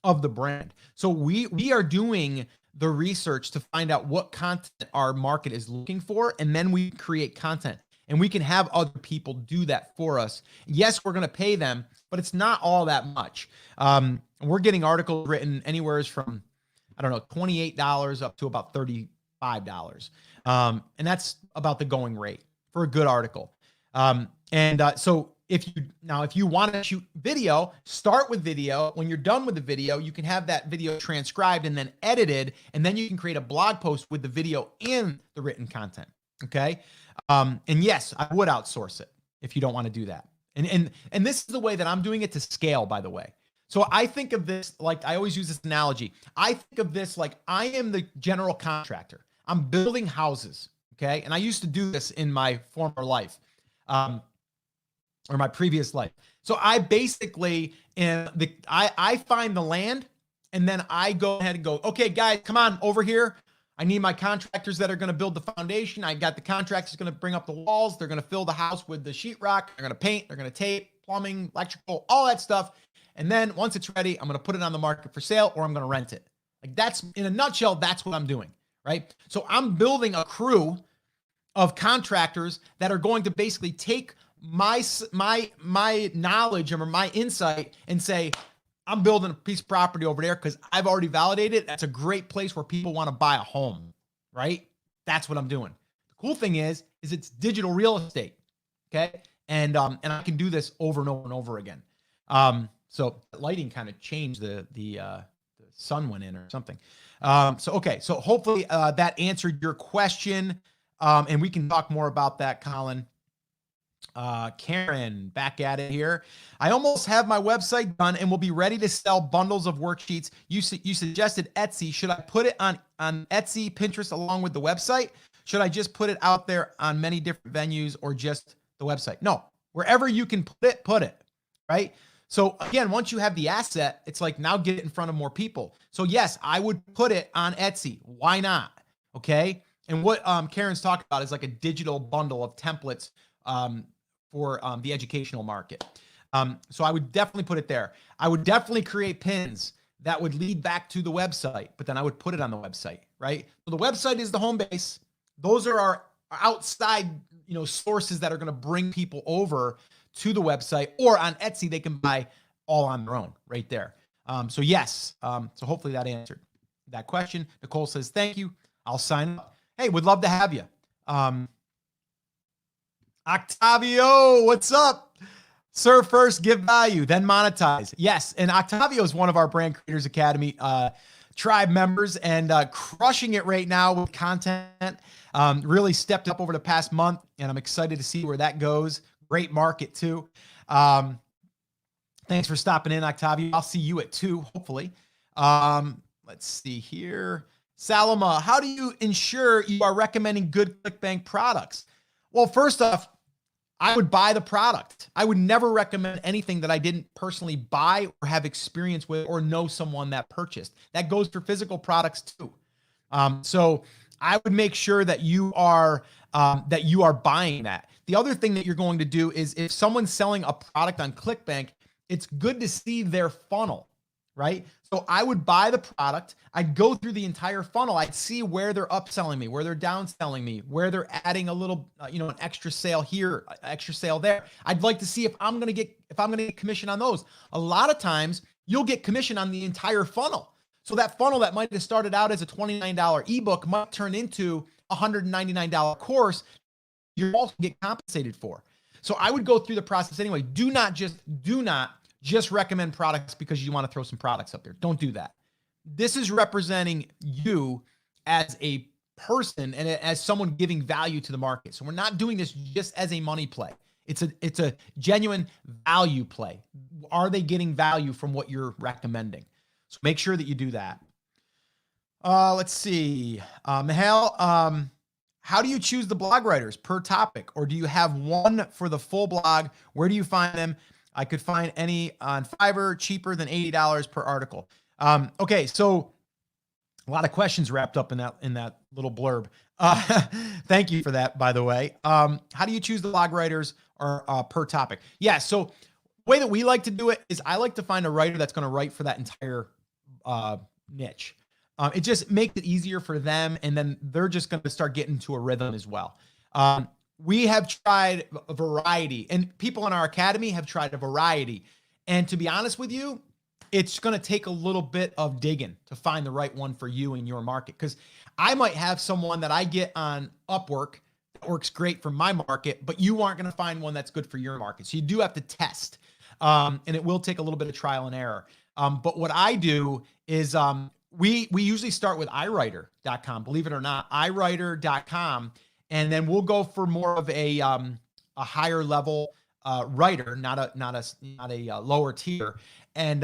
of the brand. So we are doing the research to find out what content our market is looking for, and then we create content. And we can have other people do that for us. Yes, we're going to pay them, but it's not all that much. We're getting articles written anywhere from, $28 up to about $35. And that's about the going rate for a good article. So if you want to shoot video, start with video. When you're done with the video, you can have that video transcribed and then edited, and then you can create a blog post with the video and the written content. Okay. And yes, I would outsource it if you don't want to do that. And this is the way that I'm doing it to scale, by the way. So I think of this, like I always use this analogy. I think of this like I am the general contractor. I'm building houses. Okay. And I used to do this in my former life, or my previous life. So I basically, I find the land, and then I go ahead and go, okay, guys, come on over here. I need my contractors that are going to build the foundation. I got the contractors going to bring up the walls. They're going to fill the house with the sheetrock. They're going to paint. They're going to tape, plumbing, electrical, all that stuff. And then once it's ready, I'm going to put it on the market for sale, or I'm going to rent it. Like that's, in a nutshell, that's what I'm doing, right? So I'm building a crew of contractors that are going to basically take my knowledge or my insight and say, I'm building a piece of property over there because I've already validated it. That's a great place where people want to buy a home, right? That's what I'm doing. The cool thing is it's digital real estate, okay? And I can do this over and over and over again. So lighting kind of changed, the sun went in or something. So hopefully that answered your question, and we can talk more about that, Colin. Karen, back at it here. I almost have my website done and will be ready to sell bundles of worksheets. You suggested Etsy. Should I put it on Etsy, Pinterest along with the website? Should I just put it out there on many different venues or just the website? No, wherever you can put it, right? So again, once you have the asset, it's like now get it in front of more people. So yes, I would put it on Etsy. Why not? Okay. And what Karen's talking about is like a digital bundle of templates for the educational market. So I would definitely put it there. I would definitely create pins that would lead back to the website, but then I would put it on the website, right? So the website is the home base. Those are our outside, sources that are going to bring people over to the website, or on Etsy, they can buy all on their own right there. So yes. So hopefully that answered that question. Nicole says, thank you. I'll sign up. Hey, would love to have you. Octavio, what's up? Serve first, give value, then monetize. Yes, and Octavio is one of our Brand Creators Academy tribe members and crushing it right now with content. Really stepped up over the past month, and I'm excited to see where that goes. Great market too. Thanks for stopping in, Octavio. I'll see you at 2, hopefully. Let's see here. Salama, how do you ensure you are recommending good ClickBank products? Well, first off, I would buy the product. I would never recommend anything that I didn't personally buy or have experience with or know someone that purchased. That goes for physical products too. So I would make sure that you are buying that. The other thing that you're going to do is if someone's selling a product on ClickBank, it's good to see their funnel, right? So I would buy the product. I'd go through the entire funnel. I'd see where they're upselling me, where they're downselling me, where they're adding a little, an extra sale here, extra sale there. I'd like to see if I'm going to get commission on those. A lot of times you'll get commission on the entire funnel. So that funnel that might have started out as a $29 ebook might turn into a $199 course you're also get compensated for. So I would go through the process anyway. Do not just recommend products because you want to throw some products up there. Don't do that. This is representing you as a person and as someone giving value to the market. So we're not doing this just as a money play. It's a genuine value play. Are they getting value from what you're recommending? So make sure that you do that. Let's see. Mihail, how do you choose the blog writers per topic? Or do you have one for the full blog? Where do you find them? I could find any on Fiverr, cheaper than $80 per article. Okay, so a lot of questions wrapped up in that little blurb. Thank you for that, by the way. How do you choose the blog writers or per topic? Yeah, so the way that we like to do it is I like to find a writer that's going to write for that entire niche. It just makes it easier for them, and then they're just going to start getting into a rhythm as well. We have tried a variety, and people in our academy have tried a variety. And to be honest with you, it's going to take a little bit of digging to find the right one for you and your market. Because I might have someone that I get on Upwork that works great for my market, but you aren't going to find one that's good for your market. So you do have to test, and it will take a little bit of trial and error. But what I do is we usually start with iWriter.com, believe it or not, iWriter.com. And then we'll go for more of a higher level writer, not a lower tier, and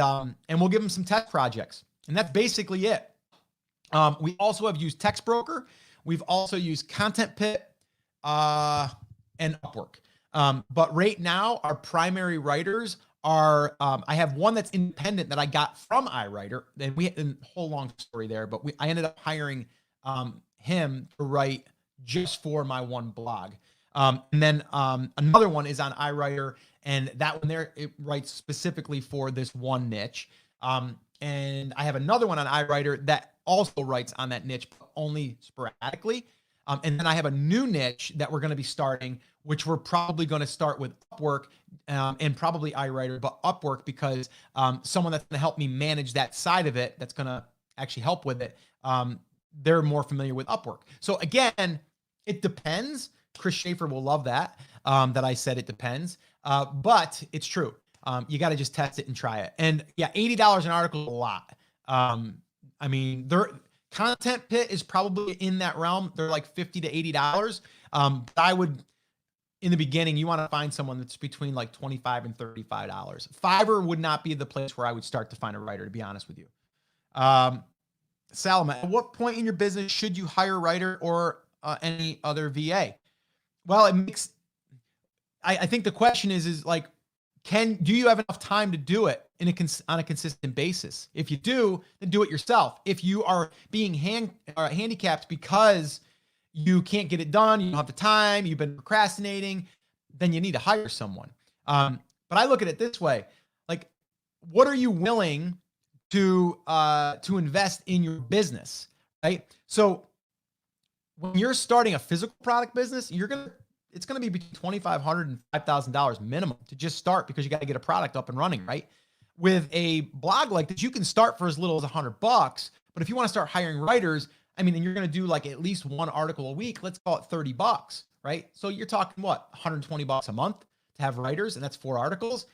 we'll give them some test projects, and that's basically it. We also have used Text Broker. We've also used Content Pit and Upwork. But right now, our primary writers are I have one that's independent that I got from iWriter. And we had a whole long story there, but I ended up hiring him to write just for my one blog. And then another one is on iWriter, and that one there, it writes specifically for this one niche. And I have another one on iWriter that also writes on that niche, but only sporadically. And then I have a new niche that we're going to be starting, which we're probably going to start with Upwork and probably iWriter, but Upwork because someone that's going to help me manage that side of it, that's going to actually help with it. They're more familiar with Upwork. So again, it depends. Chris Schaefer will love that, that I said it depends. But it's true. You got to just test it and try it. And yeah, $80 an article is a lot. I mean, their Content Pit is probably in that realm. They're like $50 to $80. But I would, in the beginning, you want to find someone that's between like $25 and $35. Fiverr would not be the place where I would start to find a writer, to be honest with you. Salma, at what point in your business should you hire a writer or any other VA? Well, it makes, I think the question is like, do you have enough time to do it on a consistent basis? If you do, then do it yourself. If you are being handicapped because you can't get it done, you don't have the time, you've been procrastinating, then you need to hire someone. But I look at it this way, like, what are you willing to invest in your business, right? So when you're starting a physical product business, it's going to be between $2,500 and $5,000 minimum to just start, because you got to get a product up and running, right? With a blog like this, you can start for as little as $100, but if you want to start hiring writers, I mean, and you're going to do like at least one article a week, let's call it $30, right? So you're talking what, $120 a month to have writers, and that's 4 articles.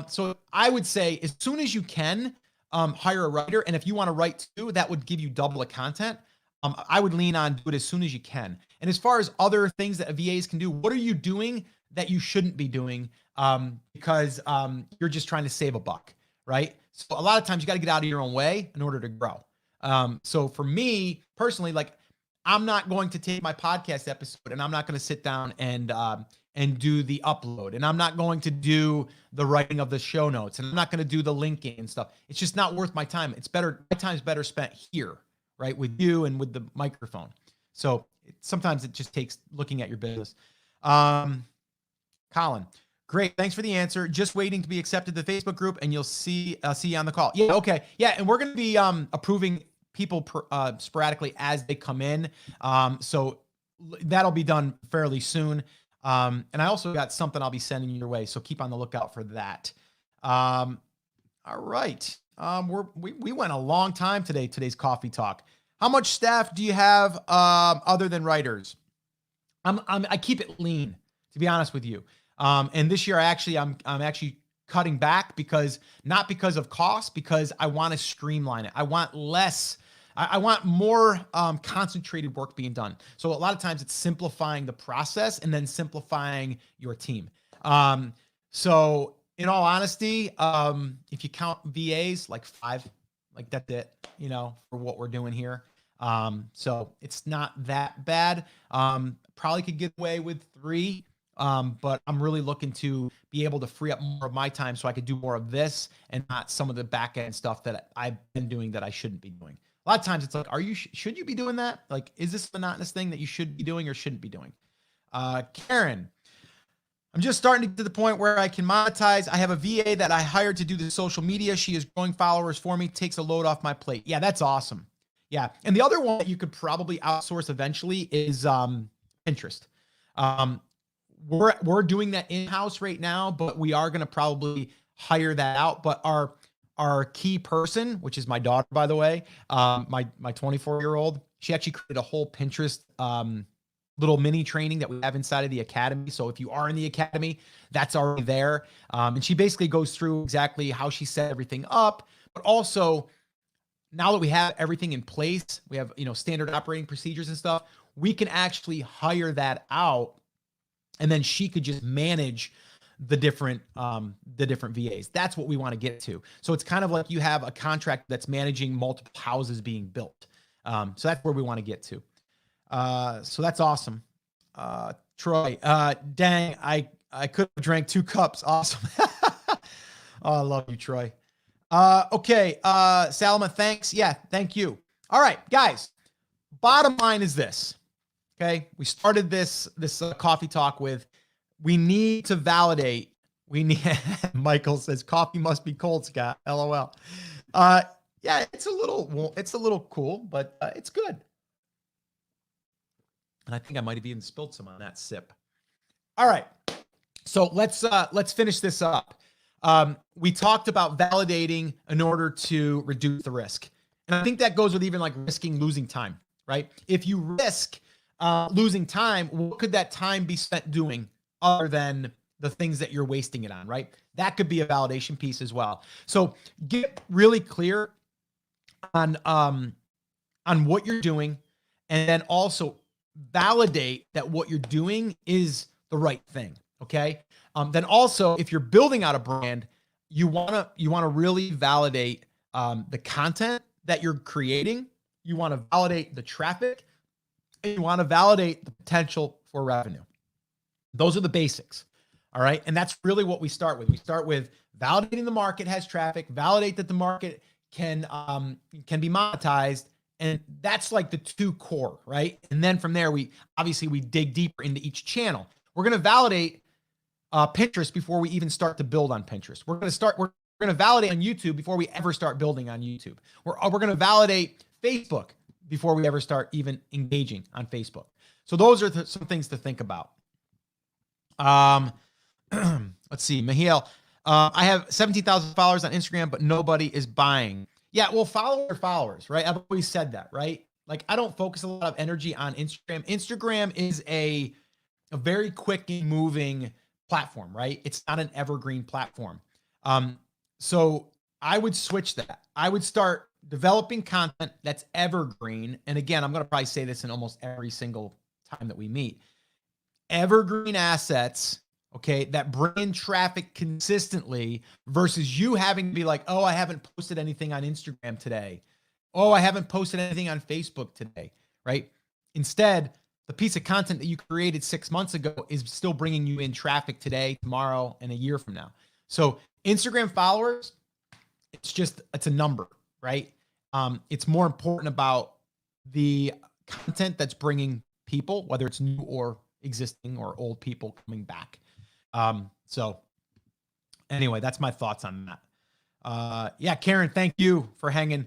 So I would say as soon as you can, hire a writer. And if you want to write too, that would give you double the content. I would lean on do it as soon as you can. And as far as other things that VAs can do, what are you doing that you shouldn't be doing because you're just trying to save a buck, right? So a lot of times you got to get out of your own way in order to grow. So for me personally, like I'm not going to take my podcast episode and I'm not going to sit down and do the upload, and I'm not going to do the writing of the show notes, and I'm not going to do the linking and stuff. It's just not worth my time. It's better. My time's better spent here, right, with you and with the microphone. So sometimes it just takes looking at your business. Colin, great. Thanks for the answer. Just waiting to be accepted to the Facebook group, and you'll see you on the call. Yeah. Okay. Yeah. And we're going to be approving people sporadically as they come in. So that'll be done fairly soon. And I also got something I'll be sending your way, so keep on the lookout for that. All right. We went a long time today, today's coffee talk. How much staff do you have other than writers? I keep it lean, to be honest with you. And this year I'm actually cutting back not because of cost, because I want to streamline it. I want less. I want more concentrated work being done. So a lot of times it's simplifying the process and then simplifying your team. So in all honesty, if you count VAs, like 5, like that's it, for what we're doing here. So it's not that bad. Probably could get away with 3. But I'm really looking to be able to free up more of my time so I could do more of this and not some of the back end stuff that I've been doing that I shouldn't be doing. A lot of times it's like, should you be doing that? Like, is this a monotonous thing that you should be doing or shouldn't be doing? Karen, I'm just starting to get to the point where I can monetize. I have a VA that I hired to do the social media. She is growing followers for me, takes a load off my plate. Yeah, that's awesome. Yeah. And the other one that you could probably outsource eventually is Pinterest. We're doing that in-house right now, but we are going to probably hire that out. But our key person, which is my daughter, by the way, my 24-year-old, she actually created a whole Pinterest little mini training that we have inside of the academy. So if you are in the academy, that's already there. And she basically goes through exactly how she set everything up, but also now that we have everything in place, we have, standard operating procedures and stuff, we can actually hire that out. And then she could just manage the different VAs. That's what we want to get to. So it's kind of like you have a contract that's managing multiple houses being built. So that's where we want to get to. So that's awesome. Troy, dang, I could have drank 2 cups. Awesome. Oh, I love you, Troy. Okay. Salma, thanks. Yeah. Thank you. All right, guys, bottom line is this. Okay. We started this coffee talk with, we need to validate. Michael says coffee must be cold, Scott. LOL. Yeah, it's a little cool, but it's good. And I think I might have even spilled some on that sip. All right. So let's finish this up. We talked about validating in order to reduce the risk. And I think that goes with even like risking losing time, right? If you risk losing time, what could that time be spent doing other than the things that you're wasting it on, right? That could be a validation piece as well. So get really clear on what you're doing, and then also validate that what you're doing is the right thing. Okay. Then also, if you're building out a brand, you want to really validate the content that you're creating. You want to validate the traffic, and you want to validate the potential for revenue. Those are the basics. All right. And that's really what we start with. We start with validating the market has traffic, validate that the market can be monetized. And that's like the 2 core, right? And then from there, we dig deeper into each channel. We're going to validate Pinterest before we even start to build on Pinterest. We're going to validate on YouTube before we ever start building on YouTube. We're going to validate Facebook before we ever start even engaging on Facebook. So those are some things to think about. Let's see, Mihail. I have 17,000 followers on Instagram, but nobody is buying. Yeah, well, follow your followers, right? I've always said that, right? Like, I don't focus a lot of energy on Instagram. Instagram is a very quick moving platform, right? It's not an evergreen platform. So I would switch that. I would start developing content that's evergreen. And again, I'm going to probably say this in almost every single time that we meet. Evergreen assets, okay, that bring in traffic consistently versus you having to be like, oh, I haven't posted anything on Instagram today. Oh, I haven't posted anything on Facebook today, right? Instead, the piece of content that you created 6 months ago is still bringing you in traffic today, tomorrow, and a year from now. So Instagram followers, it's a number, right? It's more important about the content that's bringing people, whether it's new or existing or old people coming back. So anyway, that's my thoughts on that. Yeah, Karen, thank you for hanging.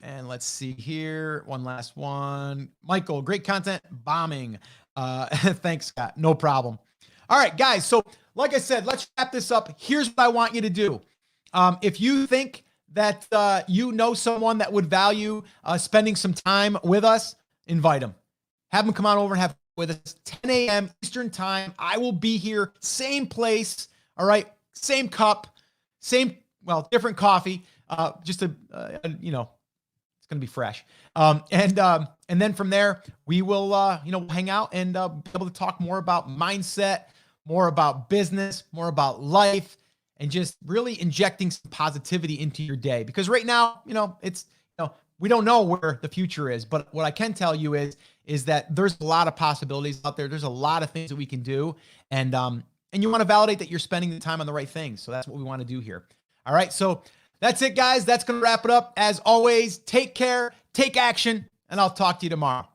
And let's see here. One last one. Michael, great content, bombing. Thanks, Scott. No problem. All right, guys. So like I said, let's wrap this up. Here's what I want you to do. If you think that you know someone that would value spending some time with us, invite them. Have them come on over and have with us. 10 a.m. Eastern time. I will be here. Same place. All right. Same cup. Different coffee. It's going to be fresh. And then from there, we will, hang out and be able to talk more about mindset, more about business, more about life, and just really injecting some positivity into your day. Because right now, we don't know where the future is, but what I can tell you is that there's a lot of possibilities out there. There's a lot of things that we can do. And you want to validate that you're spending the time on the right things. So that's what we want to do here. All right. So that's it, guys. That's going to wrap it up. As always, take care, take action, and I'll talk to you tomorrow.